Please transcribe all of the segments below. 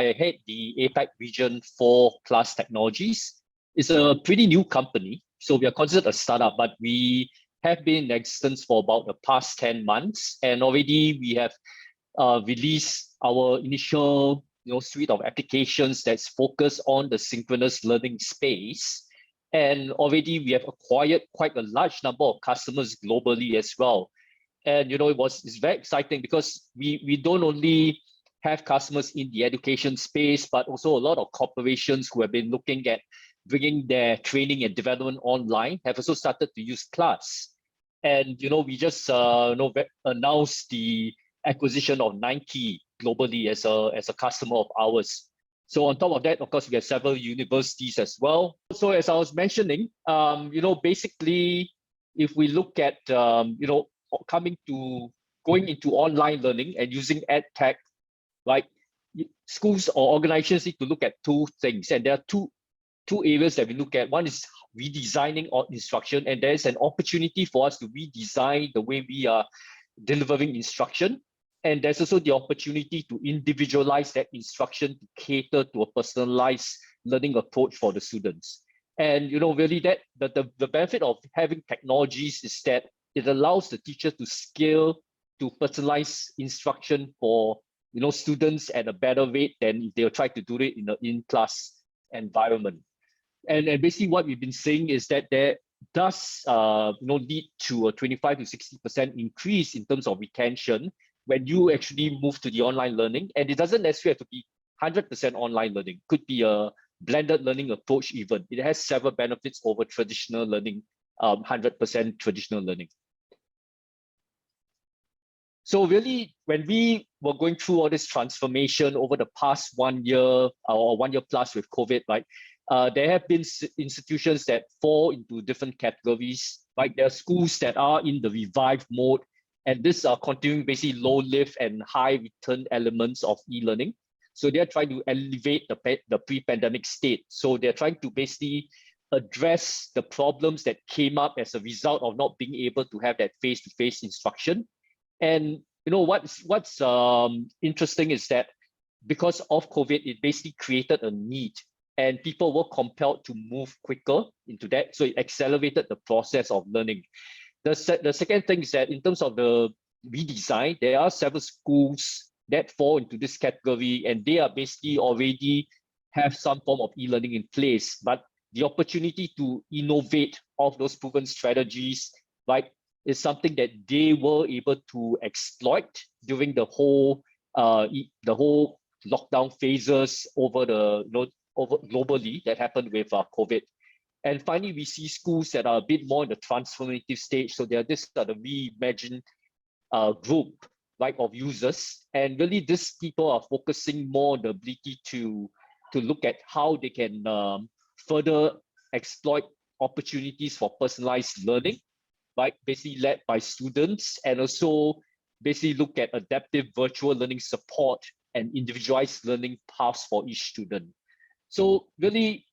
I head the APAC region for Class Technologies. It's a pretty new company, so we are considered a startup, but we have been in existence for about the past 10 months, and already we have released our initial suite of applications that's focused on the synchronous learning space. And already we have acquired quite a large number of customers globally as well. And it's very exciting because we don't only have customers in the education space, but also a lot of corporations who have been looking at bringing their training and development online have also started to use Class. And we just announced the acquisition of Nike globally as a customer of ours. So on top of that, of course, we have several universities as well. So as I was mentioning, basically, if we look at going into online learning and using Edtech, right? Schools or organizations need to look at two things, and there are two areas that we look at. One is redesigning instruction, and there's an opportunity for us to redesign the way we are delivering instruction. And there's also the opportunity to individualize that instruction to cater to a personalized learning approach for the students. And really that the benefit of having technologies is that it allows the teacher to scale to personalize instruction for students at a better rate than if they'll try to do it in an in-class environment. And basically what we've been saying is that there does lead to a 25 to 60% increase in terms of retention when you actually move to the online learning. And it doesn't necessarily have to be 100% online learning. It could be a blended learning approach even. It has several benefits over traditional learning, 100% traditional learning. So really, when we were going through all this transformation over the past 1 year or 1 year plus with COVID, right, there have been institutions that fall into different categories. Right, there are schools that are in the revive mode, and these are continuing basically low lift and high return elements of e-learning. So they're trying to elevate the pre-pandemic state. So they're trying to basically address the problems that came up as a result of not being able to have that face-to-face instruction. And what's interesting is that because of COVID, it basically created a need, and people were compelled to move quicker into that. So it accelerated the process of learning. The second thing is that in terms of the redesign, there are several schools that fall into this category, and they are basically already have some form of e-learning in place. But the opportunity to innovate off those proven strategies, right, is something that they were able to exploit during the whole lockdown phases over globally that happened with COVID. And finally, we see schools that are a bit more in the transformative stage. So this are the reimagined group, right, of users. And really, these people are focusing more on the ability to look at how they can further exploit opportunities for personalized learning, right, basically led by students, and also basically look at adaptive virtual learning support and individualized learning paths for each student. So really,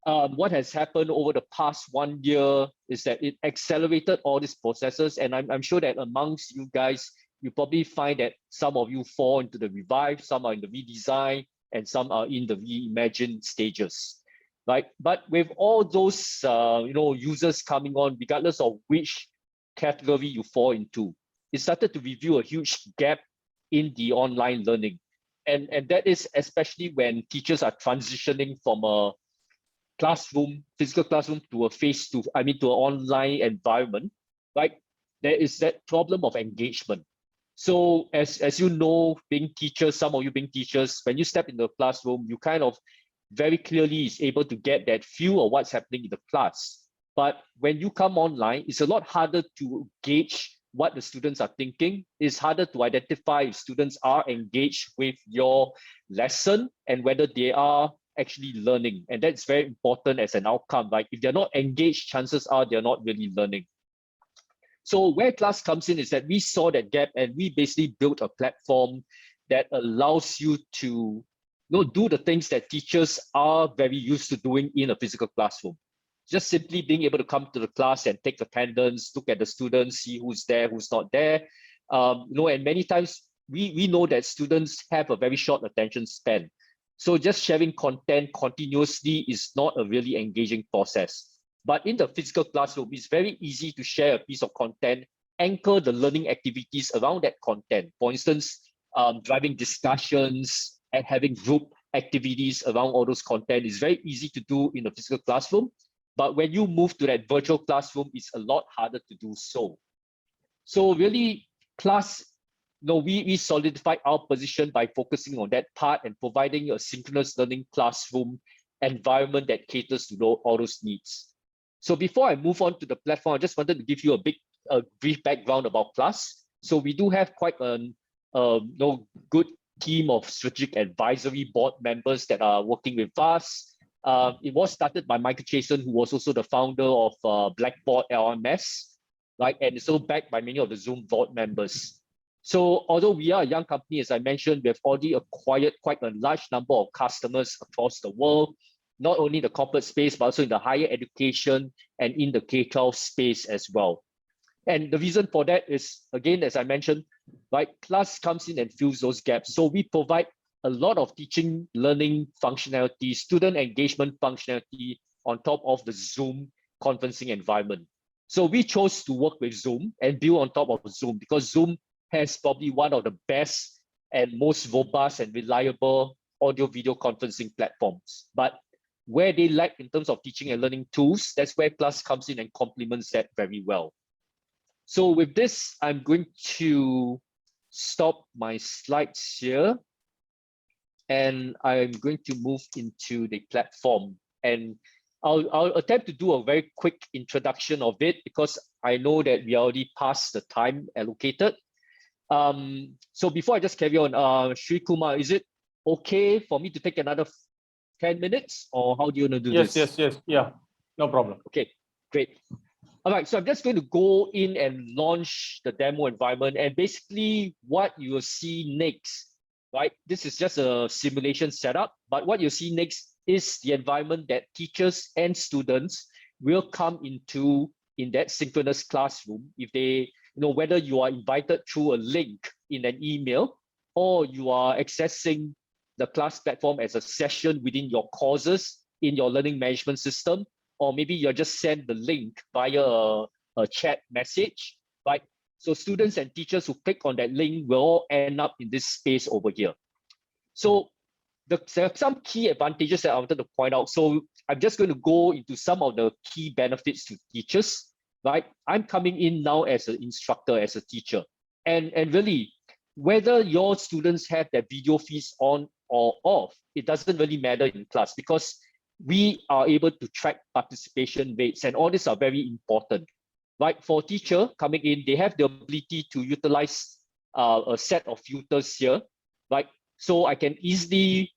what has happened over the past 1 year is that it accelerated all these processes. And I'm sure that amongst you guys, you probably find that some of you fall into the revive, some are in the redesign, and some are in the reimagine stages, right? But with all those users coming on, regardless of which category you fall into, it started to reveal a huge gap in the online learning. And that is especially when teachers are transitioning from a physical classroom to to an online environment, right? There is that problem of engagement. So as you know, being teachers, some of you being teachers, when you step into the classroom, you kind of very clearly is able to get that feel of what's happening in the class. But when you come online, it's a lot harder to gauge what the students are thinking. It's harder to identify if students are engaged with your lesson and whether they are actually learning. And that's very important as an outcome, right? If they're not engaged, chances are they're not really learning. So where Class comes in is that we saw that gap, and we basically built a platform that allows you to do the things that teachers are very used to doing in a physical classroom. Just simply being able to come to the class and take attendance, look at the students, see who's there, who's not there. And many times we know that students have a very short attention span. So just sharing content continuously is not a really engaging process. But in the physical classroom, it's very easy to share a piece of content, anchor the learning activities around that content. For instance, driving discussions and having group activities around all those content is very easy to do in the physical classroom. But when you move to that virtual classroom, it's a lot harder to do so. So really, class, we solidified our position by focusing on that part and providing a synchronous learning classroom environment that caters to all those needs. So before I move on to the platform, I just wanted to give you a brief background about class. So we do have quite a good team of strategic advisory board members that are working with us. It was started by Michael Chasen, who was also the founder of Blackboard LMS, right? And it's also backed by many of the Zoom board members. So although we are a young company, as I mentioned, we have already acquired quite a large number of customers across the world, not only in the corporate space, but also in the higher education and in the K-12 space as well. And the reason for that is, again, as I mentioned, right, Plus comes in and fills those gaps. So we provide a lot of teaching, learning functionality, student engagement functionality on top of the Zoom conferencing environment. So we chose to work with Zoom and build on top of Zoom because Zoom has probably one of the best and most robust and reliable audio video conferencing platforms. But where they lack in terms of teaching and learning tools, that's where Plus comes in and complements that very well. So with this, I'm going to stop my slides here and I'm going to move into the platform. And I'll attempt to do a very quick introduction of it because I know that we already passed the time allocated. So before I just carry on, Sri Kumar, is it okay for me to take another 10 minutes or how do you want to do this? Yes. Yeah, no problem. Okay, great. All right, so I'm just going to go in and launch the demo environment and basically what you will see next, right? This is just a simulation setup, but what you'll see next is the environment that teachers and students will come into in that synchronous classroom if they, whether you are invited through a link in an email or you are accessing the class platform as a session within your courses in your learning management system, or maybe you're just sent the link via a chat message, right? So students and teachers who click on that link will all end up in this space over here. So there are some key advantages that I wanted to point out. So I'm just going to go into some of the key benefits to teachers, right? I'm coming in now as an instructor, as a teacher. And really, whether your students have their video feeds on or off, it doesn't really matter in class because we are able to track participation rates and all these are very important, right? For a teacher coming in, they have the ability to utilize a set of filters here, right? So I can easily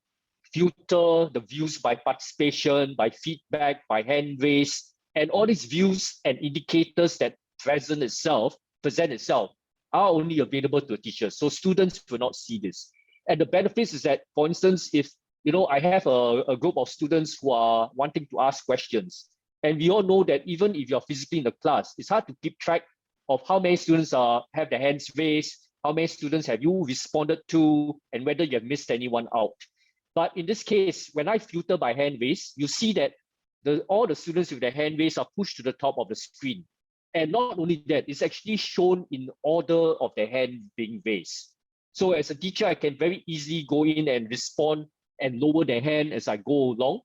filter the views by participation, by feedback, by hand raise, and all these views and indicators that present itself are only available to a teacher. So students will not see this. And the benefits is that, for instance, if I have a group of students who are wanting to ask questions, and we all know that even if you're physically in the class, it's hard to keep track of how many students have their hands raised, how many students have you responded to, and whether you have missed anyone out. But in this case, when I filter by hand raise, you see that all the students with their hand raised are pushed to the top of the screen. And not only that, it's actually shown in order of their hand being raised. So as a teacher, I can very easily go in and respond and lower their hand as I go along,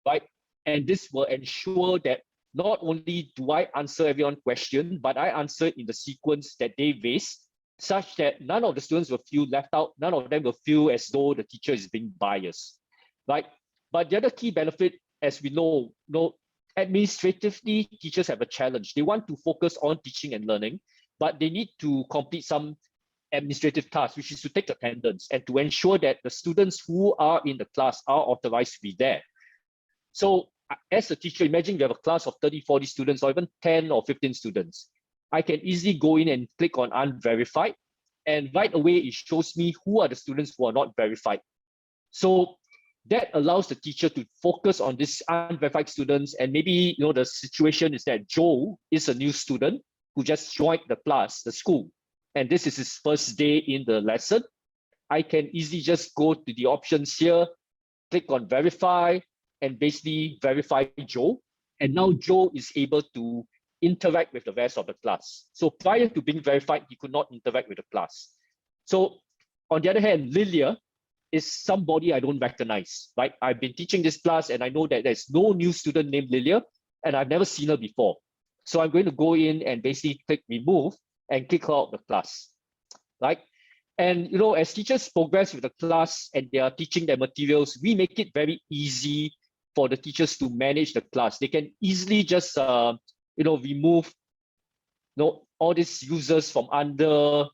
right? And this will ensure that not only do I answer everyone's question, but I answer in the sequence that they raise, such that none of the students will feel left out, none of them will feel as though the teacher is being biased, right? But the other key benefit, as we know, administratively, teachers have a challenge. They want to focus on teaching and learning, but they need to complete some administrative tasks, which is to take attendance and to ensure that the students who are in the class are authorized to be there. So as a teacher, imagine you have a class of 30, 40 students, or even 10 or 15 students. I can easily go in and click on unverified, and right away it shows me who are the students who are not verified. So that allows the teacher to focus on these unverified students, and maybe the situation is that Joe is a new student who just joined the class, the school, and this is his first day in the lesson. I can easily just go to the options here, click on verify, and basically verify Joe. And now Joe is able to interact with the rest of the class. So prior to being verified, he could not interact with the class. So on the other hand, Lilia is somebody I don't recognize, right? I've been teaching this class and I know that there's no new student named Lilia and I've never seen her before. So I'm going to go in and basically click remove and kick her out of the class, right? And as teachers progress with the class and they are teaching their materials, we make it very easy for the teachers to manage the class. They can easily just remove all these users from under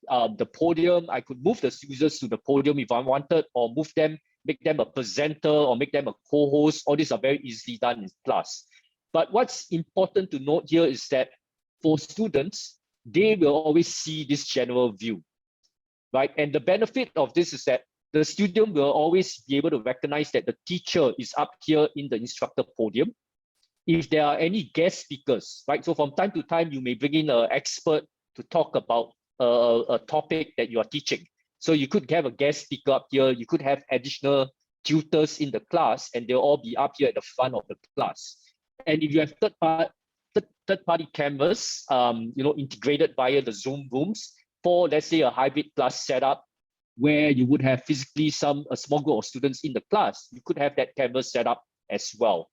the podium. I could move the users to the podium if I wanted, or move them, make them a presenter, or make them a co-host. All these are very easily done in class. But what's important to note here is that for students, they will always see this general view, right? And the benefit of this is that the student will always be able to recognize that the teacher is up here in the instructor podium. If there are any guest speakers, right? So from time to time, you may bring in an expert to talk about a topic that you are teaching. So you could have a guest speaker up here. You could have additional tutors in the class, and they'll all be up here at the front of the class. And if you have third-party cameras, integrated via the Zoom rooms for, let's say, a hybrid class setup, where you would have physically a small group of students in the class, you could have that camera set up as well,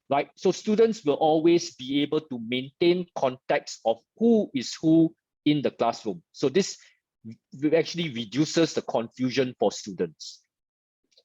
right? So students will always be able to maintain context of who is who in the classroom. So this actually reduces the confusion for students.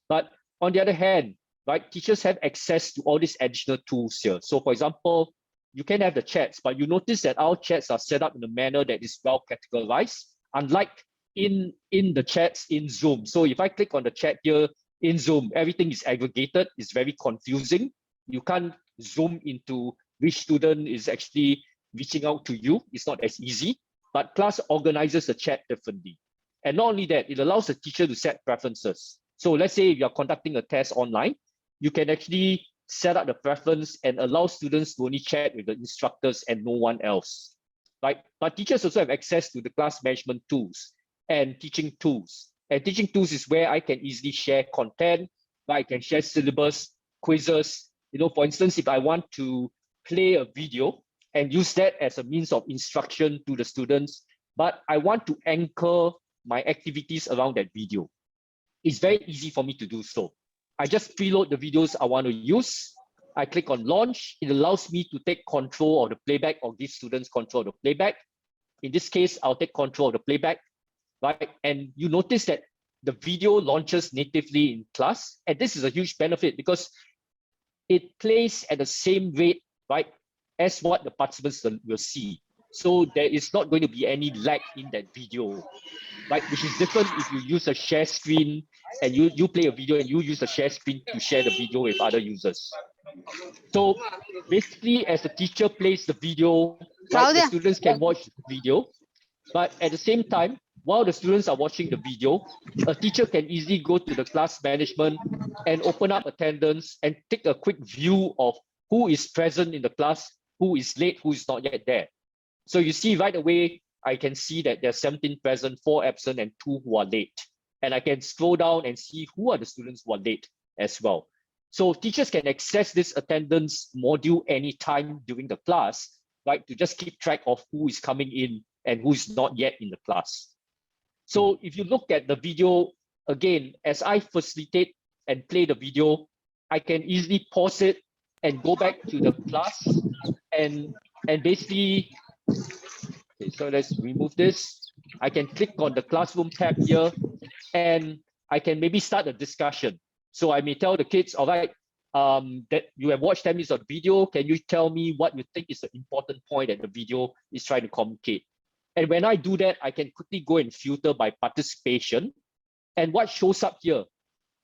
But on the other hand, right, teachers have access to all these additional tools here. So for example, you can have the chats, but you notice that our chats are set up in a manner that is well categorized, unlike in the chats in Zoom. So if I click on the chat here in Zoom, everything is aggregated. It's very confusing. You can't zoom into which student is actually reaching out to you. It's not as easy, but class organizes the chat differently. And not only that, it allows the teacher to set preferences. So let's say if you're conducting a test online, you can actually set up the preference and allow students to only chat with the instructors and no one else, right? But teachers also have access to the class management tools and teaching tools. And teaching tools is where I can easily share content, right? I can share syllabus, quizzes. For instance, if I want to play a video and use that as a means of instruction to the students, but I want to anchor my activities around that video, it's very easy for me to do so. I just preload the videos I want to use. I click on launch. It allows me to take control of the playback or give students control of the playback. In this case, I'll take control of the playback, right? And you notice that the video launches natively in class. And this is a huge benefit because it plays at the same rate, right, as what the participants will see. So there is not going to be any lag in that video, right? Which is different if you use a share screen and you play a video and you use a share screen to share the video with other users. So basically, as the teacher plays the video, right, the students can watch the video, but at the same time, while the students are watching the video, a teacher can easily go to the class management and open up attendance and take a quick view of who is present in the class, who is late, who is not yet there. So you see right away, I can see that there's 17 present, 4 absent, and 2 who are late. And I can scroll down and see who are the students who are late as well. So teachers can access this attendance module anytime during the class, right, to just keep track of who is coming in and who is not yet in the class. So if you look at the video, again, as I facilitate and play the video, I can easily pause it and go back to the class and basically, okay, so let's remove this. I can click on the classroom tab here and I can maybe start a discussion. So I may tell the kids, all right, that you have watched 10 minutes of video. Can you tell me what you think is the important point that the video is trying to communicate? And when I do that, I can quickly go and filter by participation. And what shows up here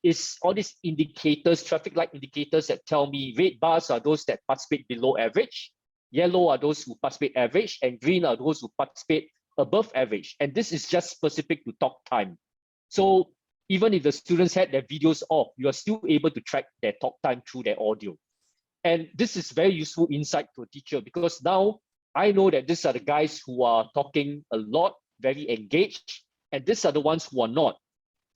is all these indicators, traffic light indicators that tell me red bars are those that participate below average, yellow are those who participate average, and green are those who participate above average. And this is just specific to talk time. So even if the students had their videos off, you are still able to track their talk time through their audio. And this is very useful insight to a teacher because now I know that these are the guys who are talking a lot, very engaged, and these are the ones who are not.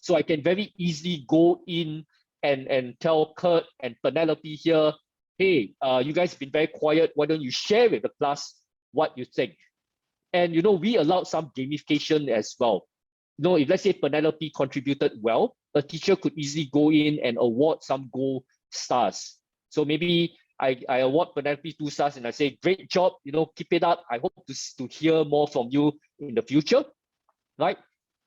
So I can very easily go in and tell Kurt and Penelope here, hey, you guys been very quiet. Why don't you share with the class what you think? And we allowed some gamification as well. If let's say Penelope contributed well, a teacher could easily go in and award some gold stars. So maybe I award Penelope 2 stars and I say, great job, keep it up. I hope to hear more from you in the future, right?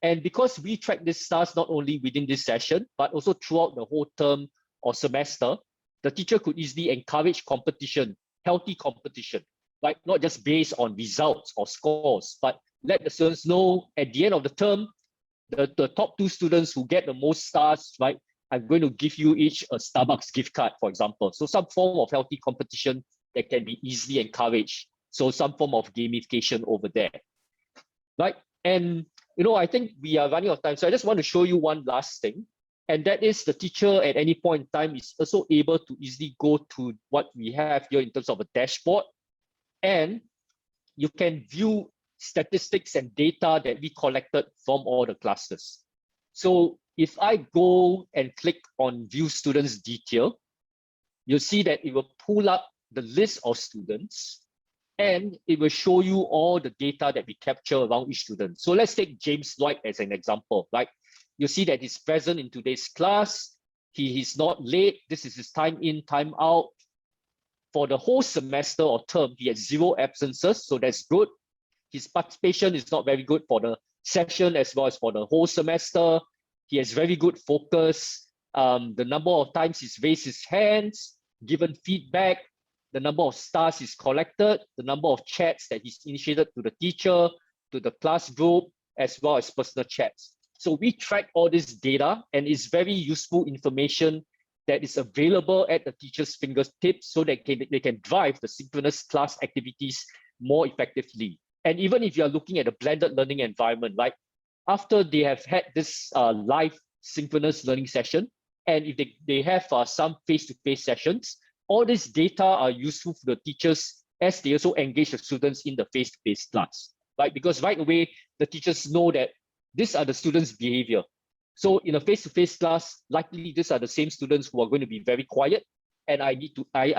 And because we track these stars not only within this session, but also throughout the whole term or semester, the teacher could easily encourage competition, healthy competition, right? Not just based on results or scores, but let the students know at the end of the term, the top 2 students who get the most stars, right? I'm going to give you each a Starbucks gift card, for example. So some form of healthy competition that can be easily encouraged. So some form of gamification over there, right? And I think we are running out of time. So I just want to show you one last thing. And that is the teacher at any point in time is also able to easily go to what we have here in terms of a dashboard. And you can view statistics and data that we collected from all the classes. So if I go and click on view students detail, you'll see that it will pull up the list of students and it will show you all the data that we capture around each student. So let's take James Lloyd as an example, right? You see that he's present in today's class. He is not late. This is his time in, time out. For the whole semester or term, he has 0 absences, so that's good. His participation is not very good for the session as well as for the whole semester. He has very good focus. The number of times he's raised his hands, given feedback, the number of stars he's collected, the number of chats that he's initiated to the teacher, to the class group, as well as personal chats. So we track all this data and it's very useful information that is available at the teacher's fingertips so that they can drive the synchronous class activities more effectively. And even if you're looking at a blended learning environment, right? After they have had this live synchronous learning session, and if they have some face-to-face sessions, all this data are useful for the teachers as they also engage the students in the face-to-face class, right? Because right away, the teachers know that these are the students' behavior. So in a face-to-face class, likely these are the same students who are going to be very quiet, and I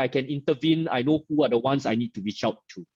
can intervene. I know who are the ones I need to reach out to.